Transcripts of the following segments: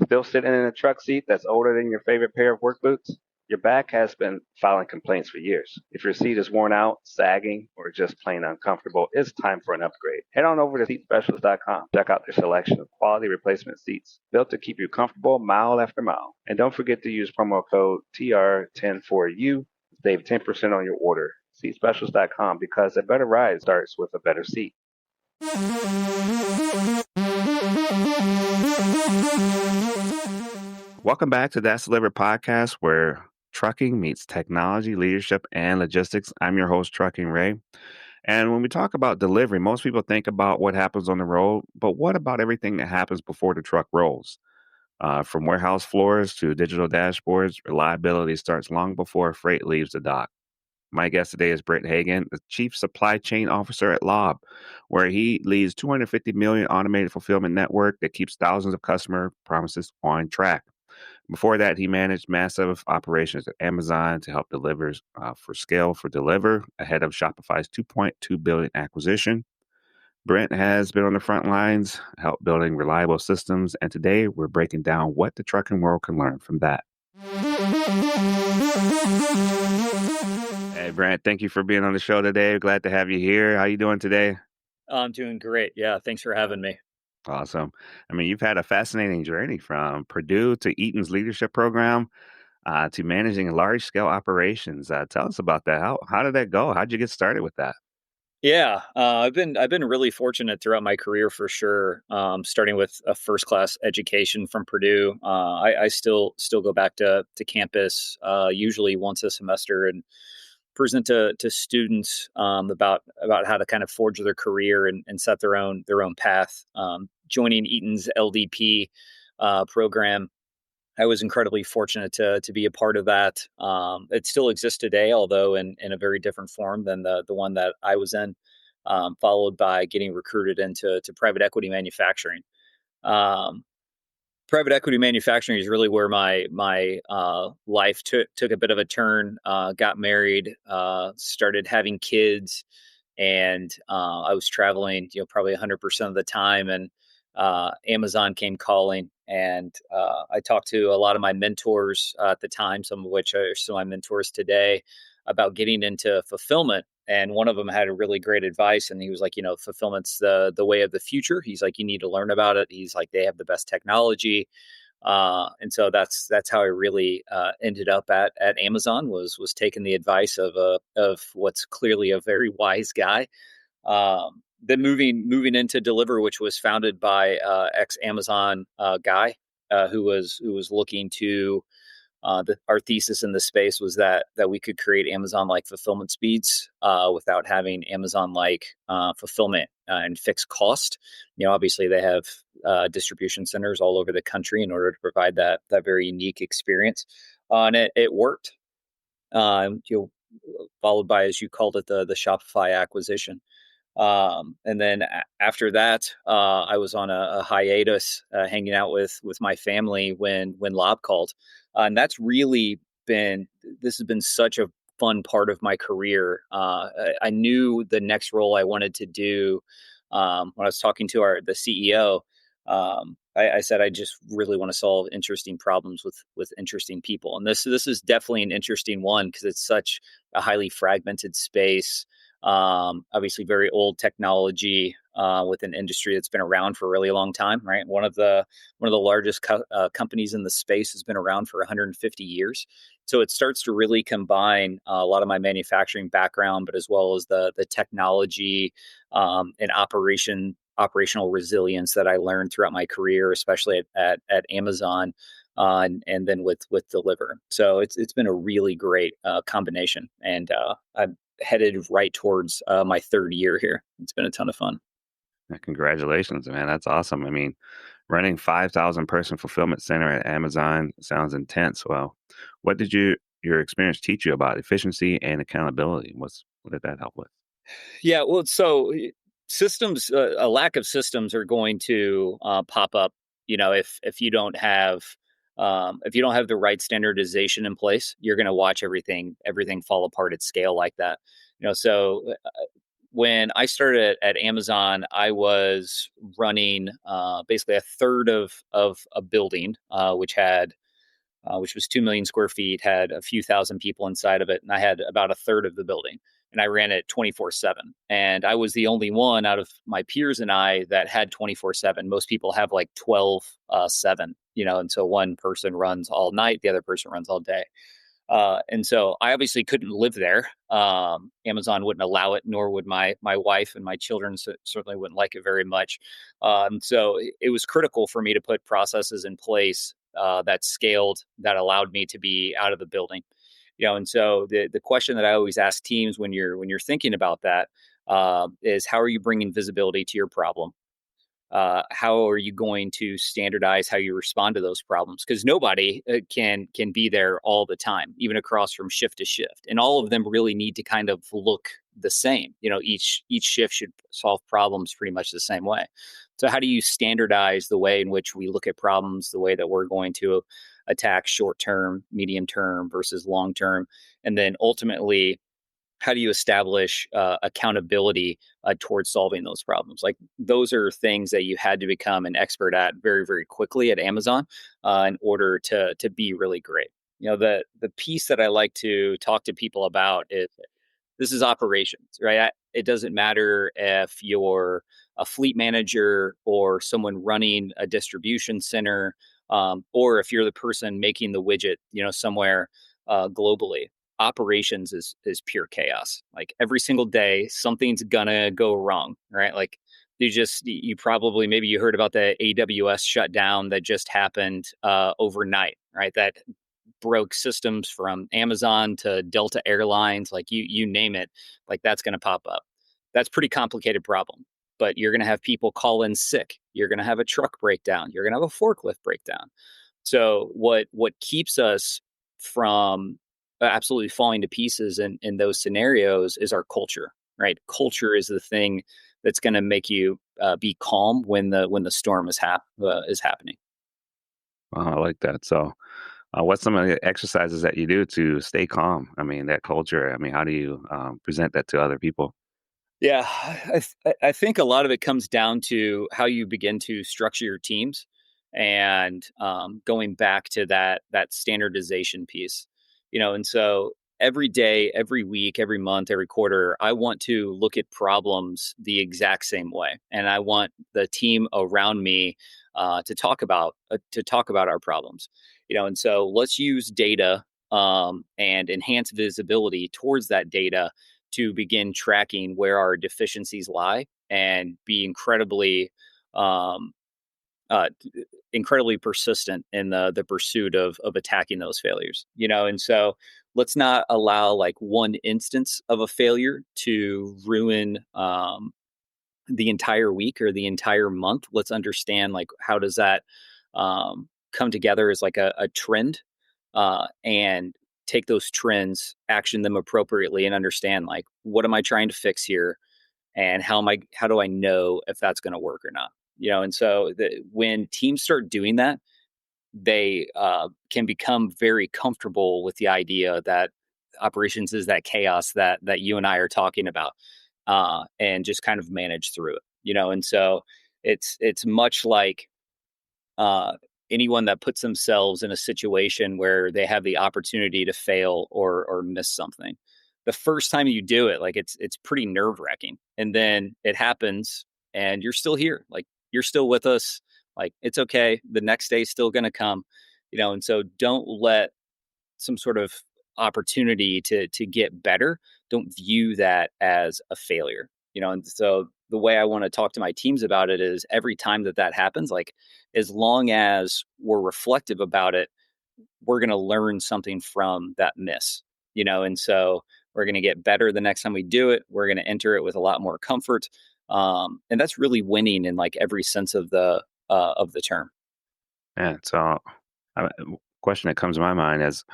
Still sitting in a truck seat that's older than your favorite pair of work boots? Your back has been filing complaints for years. If your seat is worn out, sagging, or just plain uncomfortable, it's time for an upgrade. Head on over to seatspecialist.com. Check out their selection of quality replacement seats built to keep you comfortable mile after mile. And don't forget to use promo code TR104U to save 10% on your order. Seatspecialist.com, because a better ride starts with a better seat. Welcome back to That's Delivered podcast, where trucking meets technology, leadership, and logistics. I'm your host, Trucking Ray. And when we talk about delivery, most people think about what happens on the road, but what about everything that happens before the truck rolls? From warehouse floors to digital dashboards, reliability starts long before freight leaves the dock. My guest today is Brent Hagen, the Chief Supply Chain Officer at Lob, where he leads 250 million automated fulfillment network that keeps thousands of customer promises on track. Before that, he managed massive operations at Amazon to help delivers for scale for Deliver ahead of Shopify's 2.2 billion acquisition. Brent has been on the front lines, helped building reliable systems, and today we're breaking down what the trucking world can learn from that. Hey, Brent, thank you for being on the show today. Glad to have you here. How you doing today? I'm doing great. Yeah, thanks for having me. Awesome. I mean, you've had a fascinating journey from Purdue to Eaton's leadership program to managing large scale operations. Tell us about that. How did that go? How'd you get started with that? Yeah, I've been really fortunate throughout my career for sure. Starting with a first class education from Purdue, I still go back to campus usually once a semester and present to students about how to kind of forge their career and set their own path. Joining Eaton's LDP program, I was incredibly fortunate to be a part of that. It still exists today, although in a very different form than the one that I was in. Followed by getting recruited into private equity manufacturing. Um, Private equity manufacturing is really where my life took a bit of a turn. Got married, started having kids, and I was traveling, probably 100% of the time. And Amazon came calling, and I talked to a lot of my mentors at the time, some of which are still my mentors today, about getting into fulfillment. And one of them had a really great advice, and he was like, fulfillment's the way of the future. He's like, you need to learn about it. He's like, they have the best technology. And so that's how I really ended up at Amazon, was taking the advice of what's clearly a very wise guy. Then moving into Deliver, which was founded by ex Amazon guy who was looking to. Our thesis in the space was that we could create Amazon-like fulfillment speeds without having Amazon-like fulfillment and fixed cost. Obviously they have distribution centers all over the country in order to provide that very unique experience, and it worked. Followed by, as you called it, the Shopify acquisition. And then after that, I was on a hiatus, hanging out with my family when Lob called, and that's really this has been such a fun part of my career. I knew the next role I wanted to do. When I was talking to the CEO, I said I just really want to solve interesting problems with interesting people, and this is definitely an interesting one because it's such a highly fragmented space. Obviously very old technology with an industry that's been around for a really long time, right? One of the largest companies in the space has been around for 150 years. So it starts to really combine a lot of my manufacturing background, but as well as the technology and operational resilience that I learned throughout my career, especially at Amazon. And then with Deliver. So it's been a really great combination. And I'm headed right towards my third year here. It's been a ton of fun. Congratulations, man. That's awesome. I mean, running 5,000 person fulfillment center at Amazon sounds intense. Well, what did your experience teach you about efficiency and accountability? What did that help with? Yeah, well, so systems, a lack of systems are going to pop up. If you don't have the right standardization in place, you're going to watch everything fall apart at scale like that. So when I started at Amazon, I was running basically a third of a building, which was 2 million square feet, had a few thousand people inside of it, and I had about a third of the building, and I ran it 24/7. And I was the only one out of my peers and I that had 24/7. Most people have like 12/7, and so one person runs all night, the other person runs all day. And so I obviously couldn't live there. Amazon wouldn't allow it, nor would my wife and my children certainly wouldn't like it very much. So it was critical for me to put processes in place that scaled, that allowed me to be out of the building. And so the question that I always ask teams when you're thinking about that is how are you bringing visibility to your problem? How are you going to standardize how you respond to those problems? Because nobody can be there all the time, even across from shift to shift, and all of them really need to kind of look the same. Each shift should solve problems pretty much the same way. So, how do you standardize the way in which we look at problems, the way that we're going to attack short term, medium term versus long term, and then ultimately how do you establish accountability towards solving those problems? Like those are things that you had to become an expert at very, very quickly at Amazon in order to be really great. The piece that I like to talk to people about is this is operations, right? It doesn't matter if you're a fleet manager or someone running a distribution center, or if you're the person making the widget, somewhere globally. Operations is pure chaos. Like every single day, something's gonna go wrong, right? Like you probably maybe you heard about the AWS shutdown that just happened overnight, right? That broke systems from Amazon to Delta Airlines, like you name it, like that's going to pop up. That's pretty complicated problem. But you're going to have people call in sick. You're going to have a truck breakdown. You're going to have a forklift breakdown. So what keeps us from absolutely falling to pieces in those scenarios is our culture, right? Culture is the thing that's going to make you be calm when the storm is happening. I like that. So, what's some of the exercises that you do to stay calm? I mean, that culture. I mean, how do you present that to other people? Yeah, I think a lot of it comes down to how you begin to structure your teams, and going back to that standardization piece, and so every day, every week, every month, every quarter, I want to look at problems the exact same way, and I want the team around me to talk about our problems, and so let's use data and enhance visibility towards that data to begin tracking where our deficiencies lie and be um, uh, incredibly persistent in the pursuit of attacking those failures. And so let's not allow like one instance of a failure to ruin the entire week or the entire month. Let's understand like how does that come together as like a trend, and take those trends, action them appropriately, and understand like what am I trying to fix here, and how do I know if that's going to work or not. And so when teams start doing that, they can become very comfortable with the idea that operations is that chaos that you and I are talking about, and just kind of manage through it. And so it's much like uh, anyone that puts themselves in a situation where they have the opportunity to fail or miss something. The first time you do it, like it's pretty nerve wracking, and then it happens, and you're still here, like you're still with us. Like it's okay. The next day is still going to come, and so don't let some sort of opportunity to get better, don't view that as a failure. And so the way I want to talk to my teams about it is every time that happens, like as long as we're reflective about it, we're going to learn something from that miss. And so we're going to get better the next time we do it. We're going to enter it with a lot more comfort, and that's really winning in like every sense of the term. Yeah. So, question that comes to my mind is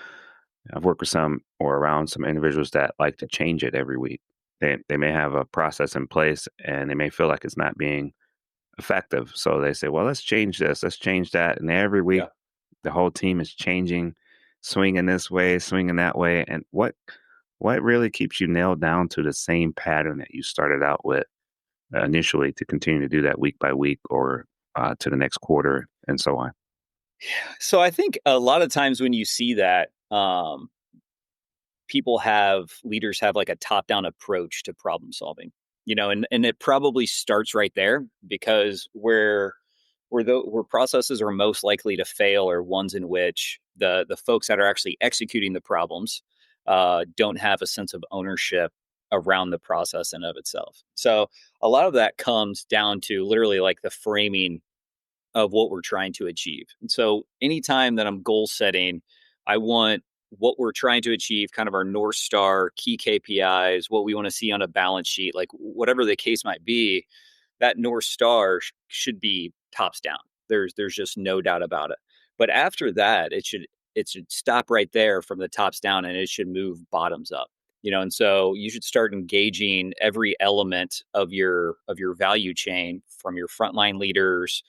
I've worked with some or around some individuals that like to change it every week. They may have a process in place and they may feel like it's not being effective. So they say, well, let's change this, let's change that. And every week Yeah. the whole team is changing, swinging this way, swinging that way. And what really keeps you nailed down to the same pattern that you started out with initially to continue to do that week by week or to the next quarter and so on? So I think a lot of times when you see that, leaders have like a top down approach to problem solving, and it probably starts right there because where processes are most likely to fail are ones in which the folks that are actually executing the problems don't have a sense of ownership around the process in of itself. So a lot of that comes down to literally like the framing of what we're trying to achieve. And so anytime that I'm goal setting, I want what we're trying to achieve, kind of our North Star, key KPIs, what we want to see on a balance sheet, like whatever the case might be, that North Star should be tops down. There's just no doubt about it. But after that, it should stop right there from the tops down and it should move bottoms up. And so you should start engaging every element of your value chain from your frontline leaders,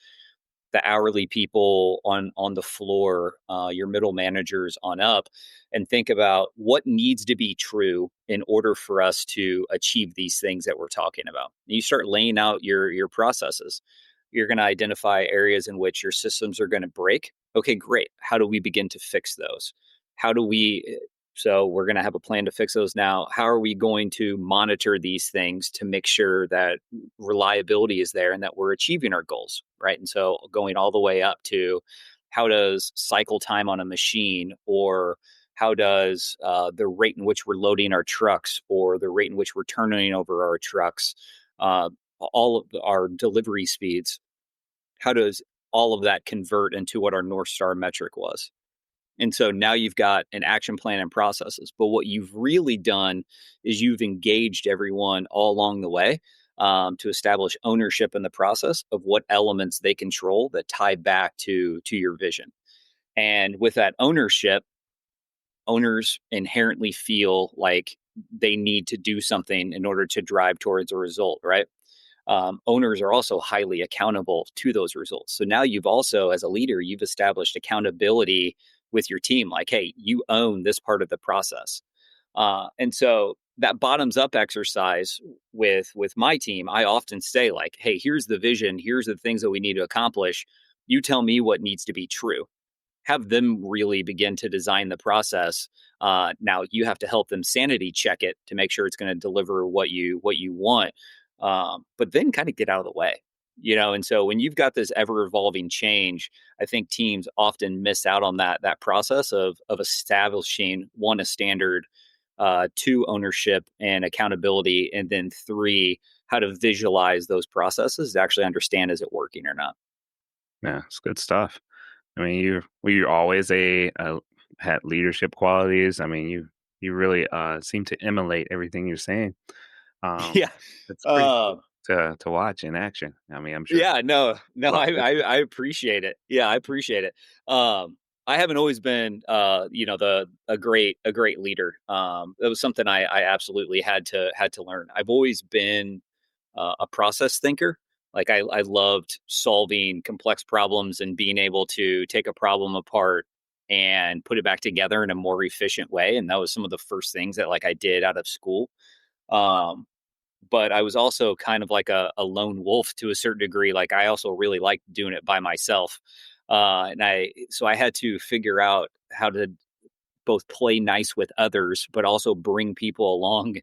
the hourly people on the floor, your middle managers on up, and think about what needs to be true in order for us to achieve these things that we're talking about. And you start laying out your processes. You're going to identify areas in which your systems are going to break. Okay, great. How do we begin to fix those? How do we so we're going to have a plan to fix those now. How are we going to monitor these things to make sure that reliability is there and that we're achieving our goals, right? And so going all the way up to how does cycle time on a machine, or how does the rate in which we're loading our trucks, or the rate in which we're turning over our trucks, uh, all of our delivery speeds, how does all of that convert into what our North Star metric was? And so now you've got an action plan and processes. But what you've really done is you've engaged everyone all along the way, to establish ownership in the process of what elements they control that tie back to your vision. And with that ownership, owners inherently feel like they need to do something in order to drive towards a result, right? Owners are also highly accountable to those results. So now you've also, as a leader, you've established accountability with your team. Like, hey, you own this part of the process. And so that bottoms up exercise with my team, I often say like, hey, here's the vision. Here's the things that we need to accomplish. You tell me what needs to be true. Have them really begin to design the process. Now you have to help them sanity check it to make sure it's going to deliver what you want. But then kind of get out of the way. And so when you've got this ever evolving change, I think teams often miss out on that process of establishing one, a standard, two, ownership and accountability, and then three, how to visualize those processes to actually understand, is it working or not. Yeah, it's good stuff. I mean, you're always had leadership qualities. I mean, you really seem to emulate everything you're saying. Um, Yeah. it's pretty Uh, cool to watch in action. I mean, I'm sure Yeah, no, no, a lot I, of I I appreciate it. Yeah, I appreciate it. I haven't always been, the a great leader. That was something I absolutely had to learn. I've always been a process thinker. Like I loved solving complex problems and being able to take a problem apart and put it back together in a more efficient way. And that was some of the first things that like I did out of school. Um, but I was also kind of like a lone wolf to a certain degree. Like I also really liked doing it by myself. And I had to figure out how to both play nice with others, but also bring people along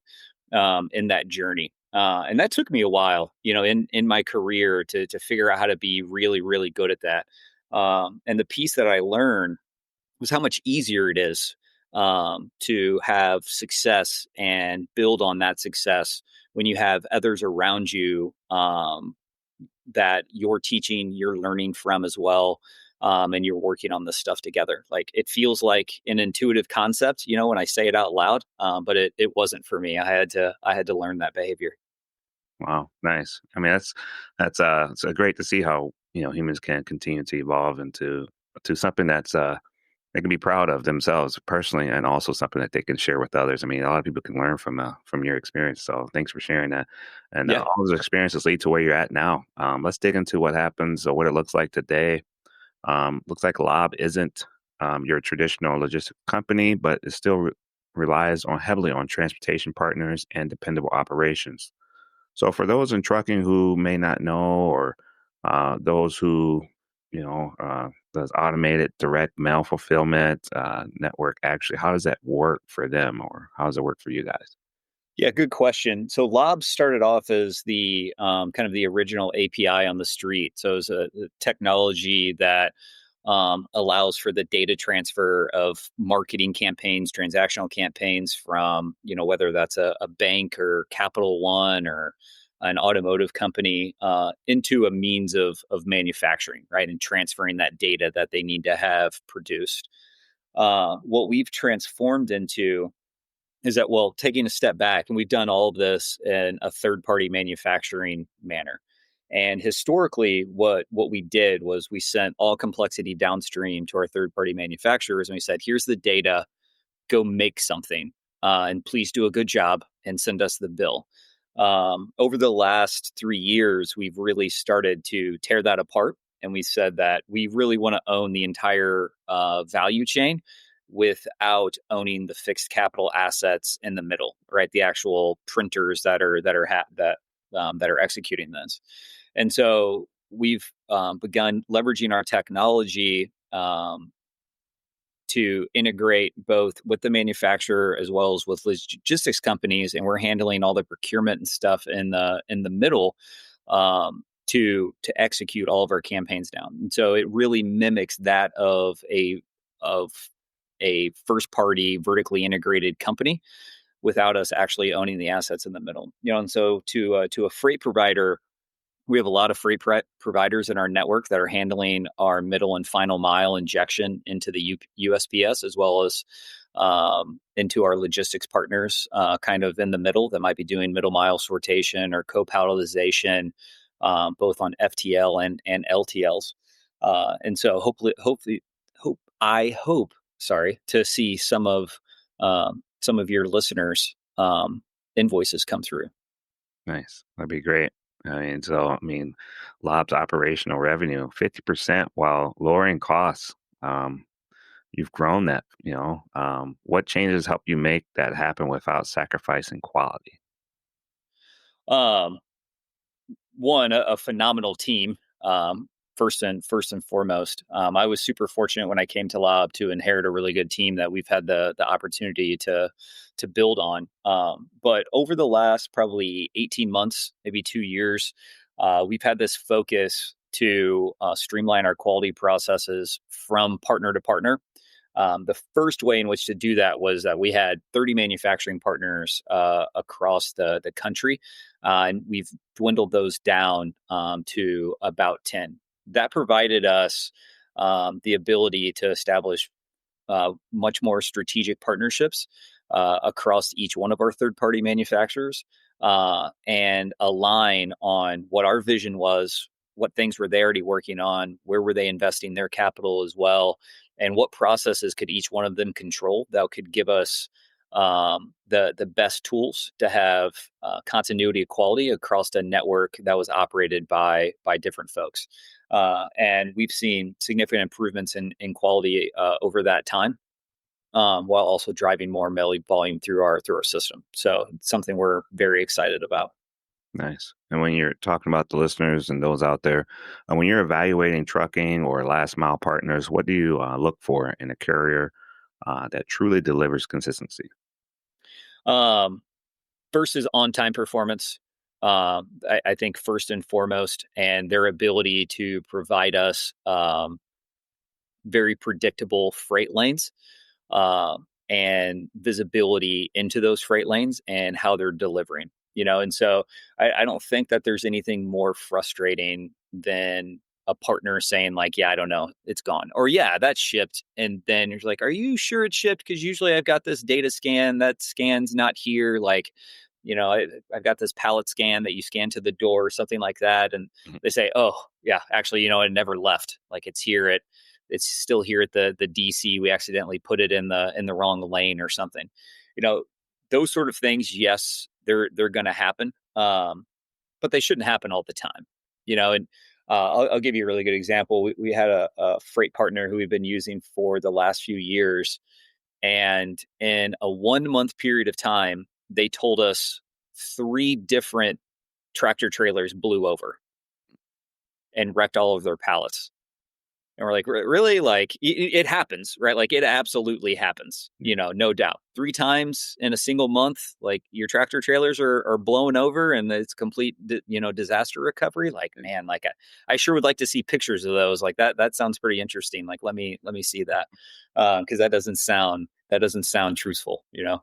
in that journey. And that took me a while, in my career to figure out how to be really, really good at that. And the piece that I learned was how much easier it is to have success and build on that success when you have others around you, that you're teaching, you're learning from as well. And you're working on this stuff together. Like it feels like an intuitive concept, when I say it out loud, but it wasn't for me. I had to learn that behavior. wow, nice. I mean, that's it's great to see how humans can continue to evolve into to something that's they can be proud of themselves personally, and also something that they can share with others. I mean, a lot of people can learn from your experience. So thanks for sharing that. And Yeah. all those experiences lead to where you're at now. Let's dig into what happens or what it looks like today. Looks like Lob isn't your traditional logistics company, but it's still relies on heavily on transportation partners and dependable operations. So for those in trucking who may not know, or those who, does automated direct mail fulfillment network actually, how does that work for them, or how does it work for you guys? Yeah, good question. So Lobs started off as the kind of the original API on the street. So it's a technology that allows for the data transfer of marketing campaigns, transactional campaigns from, whether that's a bank or Capital One or an automotive company into a means of manufacturing, right? And transferring that data that they need to have produced. What we've transformed into is that, well, taking a step back, and we've done all of this in a third party manufacturing manner. And historically, what we did was we sent all complexity downstream to our third party manufacturers, and we said, here's the data, go make something, and please do a good job and send us the bill. Over the last 3 years, we've really started to tear that apart. And we said that we really want to own the entire value chain without owning the fixed capital assets in the middle, right? The actual printers that are executing this. And so we've begun leveraging our technology to integrate both with the manufacturer as well as with logistics companies, and we're handling all the procurement and stuff in the middle to execute all of our campaigns down. And so it really mimics that of a first party vertically integrated company without us actually owning the assets in the middle. And so to a freight provider, we have a lot of freight providers in our network that are handling our middle and final mile injection into the USPS, as well as into our logistics partners, kind of in the middle, that might be doing middle mile sortation or co-palletization, both on FTL and LTLs. And so I hope, sorry, to see some of your listeners' invoices come through. Nice. That'd be great. Lob's operational revenue 50% while lowering costs. Um, you've grown that, what changes help you make that happen without sacrificing quality? Um, One, a phenomenal team. First and foremost, I was super fortunate when I came to Lob to inherit a really good team that we've had the opportunity to build on. But over the last probably 18 months, maybe 2 years, we've had this focus to streamline our quality processes from partner to partner. The first way in which to do that was that we had 30 manufacturing partners across the country, and we've dwindled those down to about 10. That provided us the ability to establish much more strategic partnerships across each one of our third party manufacturers, and align on what our vision was, what things were they already working on, where were they investing their capital as well, and what processes could each one of them control that could give us the best tools to have continuity of quality across a network that was operated by different folks. And we've seen significant improvements in quality over that time, while also driving more mail volume through our system. So it's something we're very excited about. Nice. And when you're talking about the listeners and those out there, when you're evaluating trucking or last mile partners, what do you look for in a carrier that truly delivers consistency? Um, First is on time performance. I think first and foremost, and their ability to provide us very predictable freight lanes, and visibility into those freight lanes and how they're delivering. And so I don't think that there's anything more frustrating than a partner saying like, yeah, I don't know, it's gone, or yeah, that's shipped, and then you're like, are you sure it's shipped? Because usually I've got this data scan that scan's not here, like, I've got this pallet scan that you scan to the door or something like that, and Mhm. they say, oh yeah, actually, it never left, like it's still here at the DC. We accidentally put it in the wrong lane or something. You know, those sort of things, yes, they're going to happen, but they shouldn't happen all the time. And I'll give you a really good example. We had a freight partner who we've been using for the last few years. And in a 1 month period of time, they told us three different tractor trailers blew over and wrecked all of their pallets. And we're like, Really? Like, it happens, right? Like, it absolutely happens, no doubt. Three times in a single month, like, your tractor trailers are blowing over and it's complete, disaster recovery. Like, man, like, I sure would like to see pictures of those. Like, that sounds pretty interesting. Like, let me see that. Cause that doesn't sound truthful, Yeah,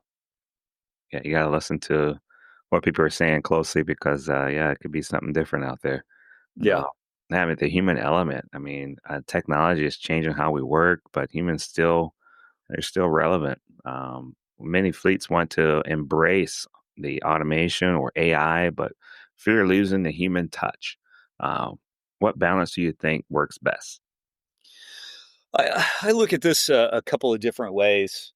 you gotta listen to what people are saying closely because, yeah, it could be something different out there. Uh, Yeah. Having the human element. I mean, technology is changing how we work, but humans still they're still relevant. Many fleets want to embrace the automation or AI, but fear losing the human touch. What balance do you think works best? I look at this a couple of different ways.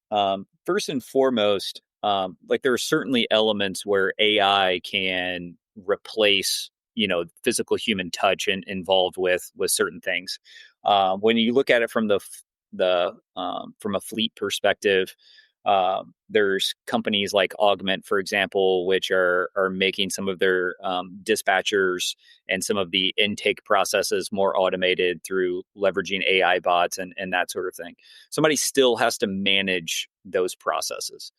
First and foremost, like, there are certainly elements where AI can replace, physical human touch and involved with certain things. When you look at it from from a fleet perspective, there's companies like Augment, for example, which are making some of their dispatchers and some of the intake processes more automated through leveraging AI bots and that sort of thing. Somebody still has to manage those processes,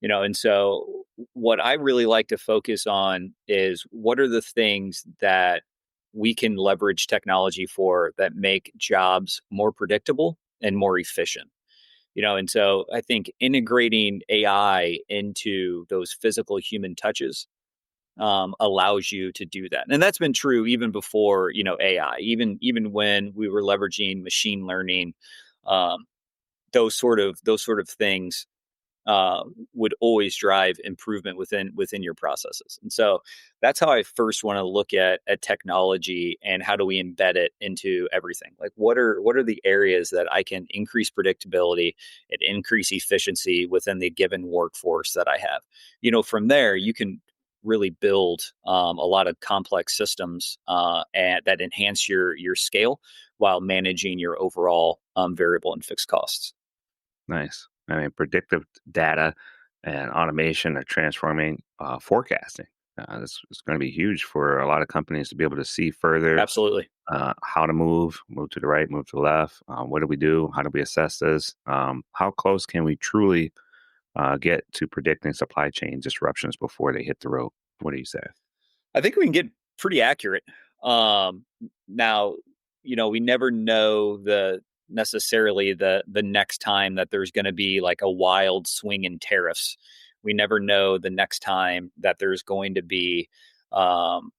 and so what I really like to focus on is what are the things that we can leverage technology for that make jobs more predictable and more efficient. And so I think integrating AI into those physical human touches allows you to do that. And that's been true even before, AI, even when we were leveraging machine learning, um, those sort of things uh, would always drive improvement within your processes. And so that's how I first want to look at technology and how do we embed it into everything. Like, what are the areas that I can increase predictability and increase efficiency within the given workforce that I have. From there you can really build a lot of complex systems and that enhance your scale while managing your overall variable and fixed costs. Nice. I mean, predictive data and automation are transforming forecasting. It's going to be huge for a lot of companies to be able to see further Absolutely. how to move to the right, move to the left. What do we do? How do we assess this? How close can we truly get to predicting supply chain disruptions before they hit the road? What do you say? I think we can get pretty accurate. Now, we never know the next time that there's going to be like a wild swing in tariffs. We never know the next time that there's going to be um,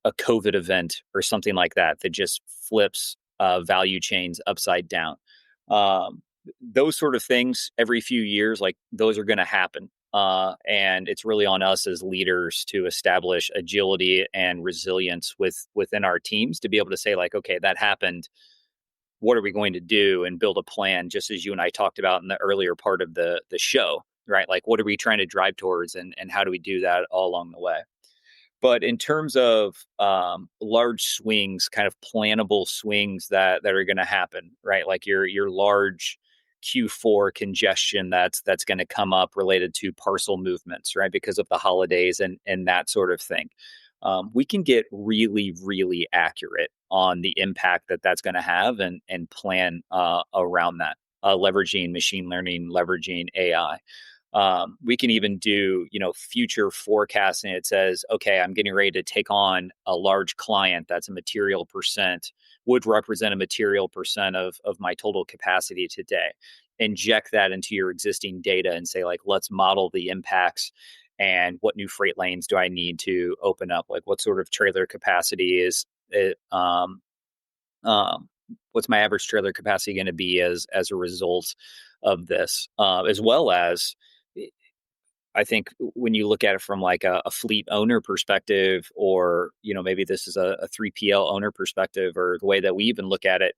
a COVID event or something like that that just flips value chains upside down. Um, those sort of things every few years, like, those are going to happen. And it's really on us as leaders to establish agility and resilience within our teams to be able to say, like, okay, that happened. What are we going to do, and build a plan, just as you and I talked about in the earlier part of the show, right? Like, what are we trying to drive towards, and how do we do that all along the way? But in terms of large swings, kind of plannable swings that are going to happen, right? Like your large Q4 congestion that's going to come up related to parcel movements, right? Because of the holidays and that sort of thing. We can get really, really accurate on the impact that's going to have and plan around that, leveraging machine learning, leveraging AI. We can even do, future forecasting. It says, okay, I'm getting ready to take on a large client that's a material percent, would represent a material percent of my total capacity today. Inject that into your existing data and say, like, let's model the impacts and what new freight lanes do I need to open up? Like, what sort of trailer capacity is it? Um, what's my average trailer capacity going to be as a result of this? As well as, I think when you look at it from like a fleet owner perspective, or maybe this is a 3PL owner perspective, or the way that we even look at it,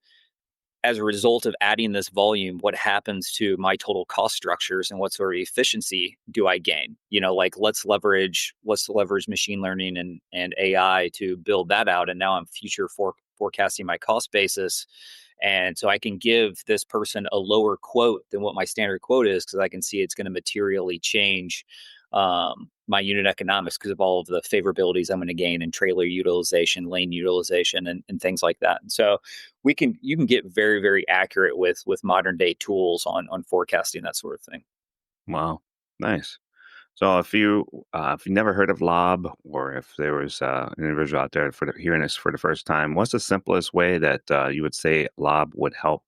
as a result of adding this volume, what happens to my total cost structures and what sort of efficiency do I gain? Like, let's leverage machine learning and AI to build that out. And now I'm future forecasting my cost basis And so I can give this person a lower quote than what my standard quote is because I can see it's going to materially change my unit economics because of all of the favorabilities I'm going to gain in trailer utilization, lane utilization, and things like that. And so you can get very, very accurate with modern day tools on forecasting that sort of thing. Wow, nice. So if you never heard of Lob, or if there was an individual out there hearing this for the first time, what's the simplest way that you would say Lob would help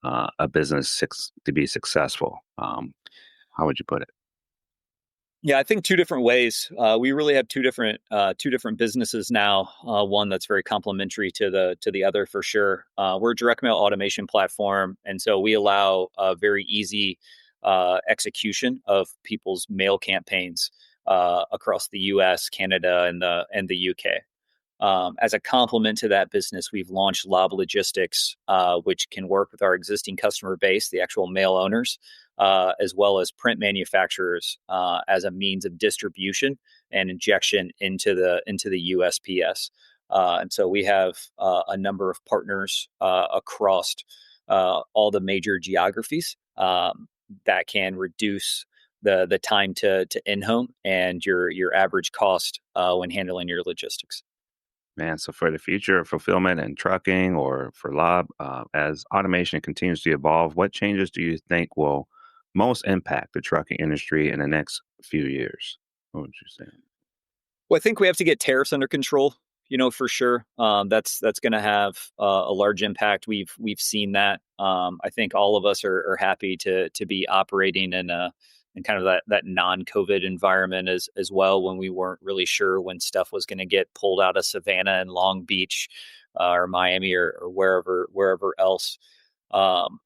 a business to be successful? How would you put it? Yeah, I think two different ways. We really have two different businesses now. One that's very complementary to the other for sure. We're a direct mail automation platform, and so we allow very easy execution of people's mail campaigns across the U.S., Canada, and the UK. As a complement to that business, we've launched Lob Logistics, which can work with our existing customer base, the actual mail owners, as well as print manufacturers, as a means of distribution and injection into the USPS. And so we have a number of partners across all the major geographies that can reduce the time to in home and your average cost when handling your logistics. Man, so for the future of fulfillment and trucking, or for Lob, as automation continues to evolve, what changes do you think will most impact the trucking industry in the next few years? What would you say? Well, I think we have to get tariffs under control. For sure. That's going to have a large impact. We've seen that. I think all of us are happy to be operating in kind of that non-COVID environment as well, when we weren't really sure when stuff was going to get pulled out of Savannah and Long Beach, or Miami, or wherever else. Um,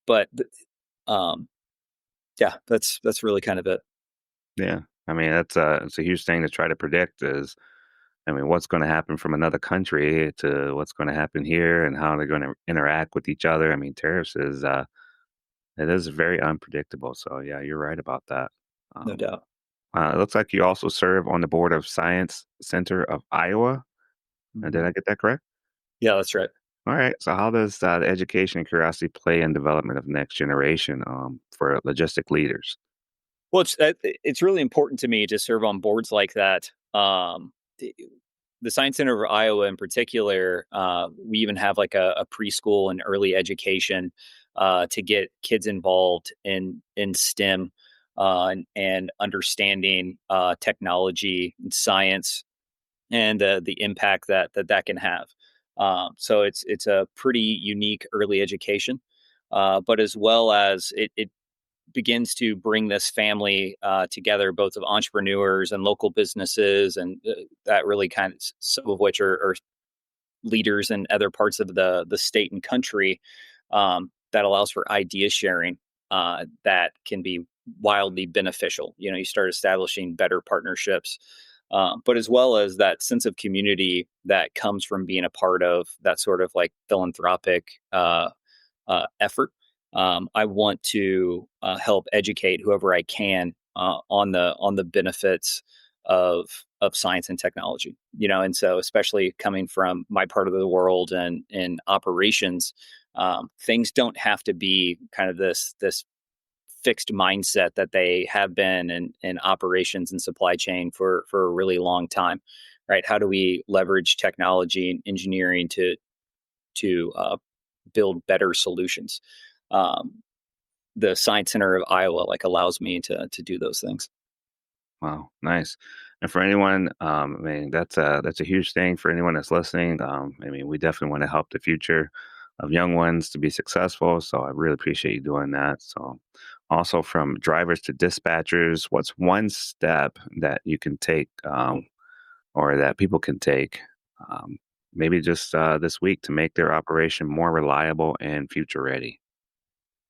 but um, yeah, that's really kind of it. Yeah, I mean it's a huge thing to try to predict. I mean, what's going to happen from another country to what's going to happen here, and how they're going to interact with each other. I mean, tariffs is it is very unpredictable. So yeah, you're right about that. No Um, doubt. it looks like you also serve on the board of Science Center of Iowa. Did Mhm. I get that correct? Yeah, that's right. All right. So, how does the education and curiosity play in development of next generation for logistic leaders? Well, it's really important to me to serve on boards like that. The, the Science Center of Iowa, in particular, we even have like a preschool and early education to get kids involved in STEM, and understanding technology and science, and the impact that can have. So it's a pretty unique early education, but as well as it begins to bring this family together, both of entrepreneurs and local businesses, and that really kind of, some of which are leaders in other parts of the state and country. That allows for idea sharing that can be wildly beneficial. You start establishing better partnerships, but as well as that sense of community that comes from being a part of that sort of like philanthropic effort. I want to help educate whoever I can on the benefits of science and technology. And so especially coming from my part of the world and in operations, things don't have to be kind of this fixed mindset that they have been in operations and supply chain for a really long time. Right? How do we leverage technology and engineering to build better solutions? Um, the Science Center of Iowa like allows me to do those things. Wow, nice. And for anyone, I mean, that's a huge thing for anyone that's listening. I mean, we definitely want to help the future of young ones to be successful. So I really appreciate you doing that. So, also from drivers to dispatchers, what's one step that you can take, or that people can take, um, maybe just this week, to make their operation more reliable and future ready?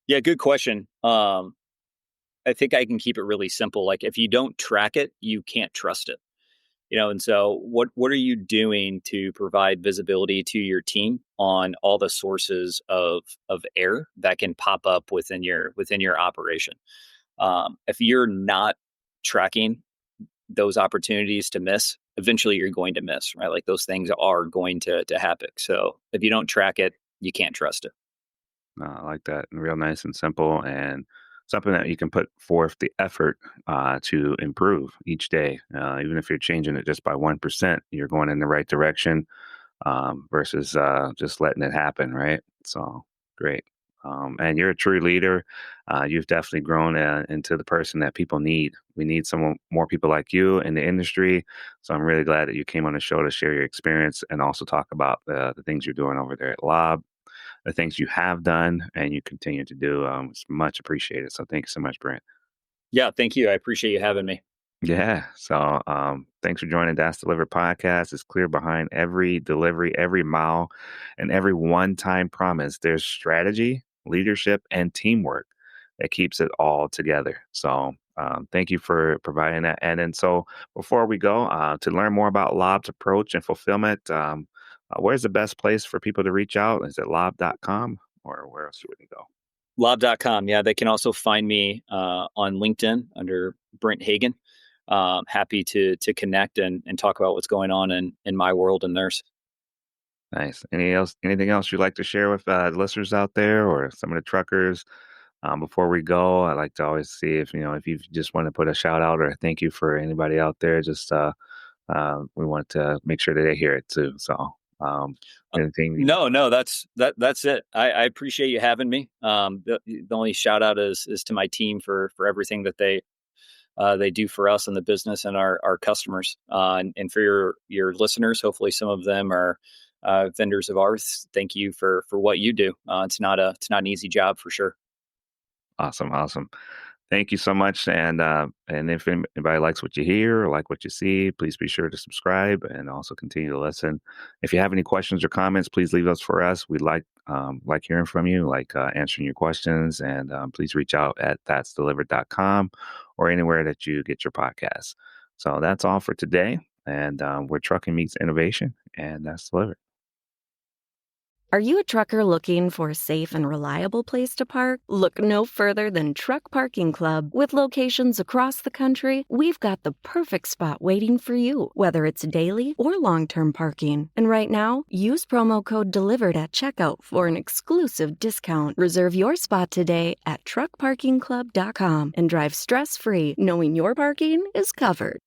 Yeah, good question. I think I can keep it really simple. Like if you don't track it, you can't trust it. And so what are you doing to provide visibility to your team on all the sources of error that can pop up within your operation? If you're not tracking those opportunities to miss, eventually you're going to miss, right? Like those things are going to happen. So if you don't track it, you can't trust it. No, I like that. Real nice and simple, and something that you can put forth the effort to improve each day. Even if you're changing it just by 1%, you're going in the right direction versus just letting it happen, right? So great. And you're a true leader. You've definitely grown into the person that people need. We need someone more people like you in the industry. So I'm really glad that you came on the show to share your experience and also talk about the things you're doing over there at Lob, the things you have done and you continue to do. It's much appreciated. So thank you so much, Brent. Yeah, thank you. I appreciate you having me. Yeah. So thanks for joining Das Delivered podcast. It's clear behind every delivery, every mile, and every one time promise. There's strategy, leadership, and teamwork that keeps it all together. So thank you for providing that. And then, so before we go, to learn more about Lob's approach and fulfillment, where's the best place for people to reach out? Is it lob.com or where else would you go? Lob.com. Yeah, they can also find me on LinkedIn under Brent Hagen. Happy to connect and talk about what's going on in my world and theirs. Nice. Anything else you'd like to share with the listeners out there or some of the truckers? Before we go, I like to always see if you just want to put a shout out or a thank you for anybody out there. Just we want to make sure that they hear it too. So Uh, anything you no, that's it. I appreciate you having me. The only shout out is to my team for everything that they do for us in the business and our customers. And for your listeners, hopefully some of them are vendors of ours. Thank you for what you do. It's not an easy job for sure. awesome. Thank you so much. And if anybody likes what you hear or like what you see, please be sure to subscribe and also continue to listen. If you have any questions or comments, please leave those for us. We like hearing from you, like answering your questions. And please reach out at that'sdelivered.com or anywhere that you get your podcasts. So that's all for today. And where trucking meets innovation, and that's delivered. Are you a trucker looking for a safe and reliable place to park? Look no further than Truck Parking Club. With locations across the country, we've got the perfect spot waiting for you, whether it's daily or long-term parking. And right now, use promo code DELIVERED at checkout for an exclusive discount. Reserve your spot today at truckparkingclub.com and drive stress-free, knowing your parking is covered.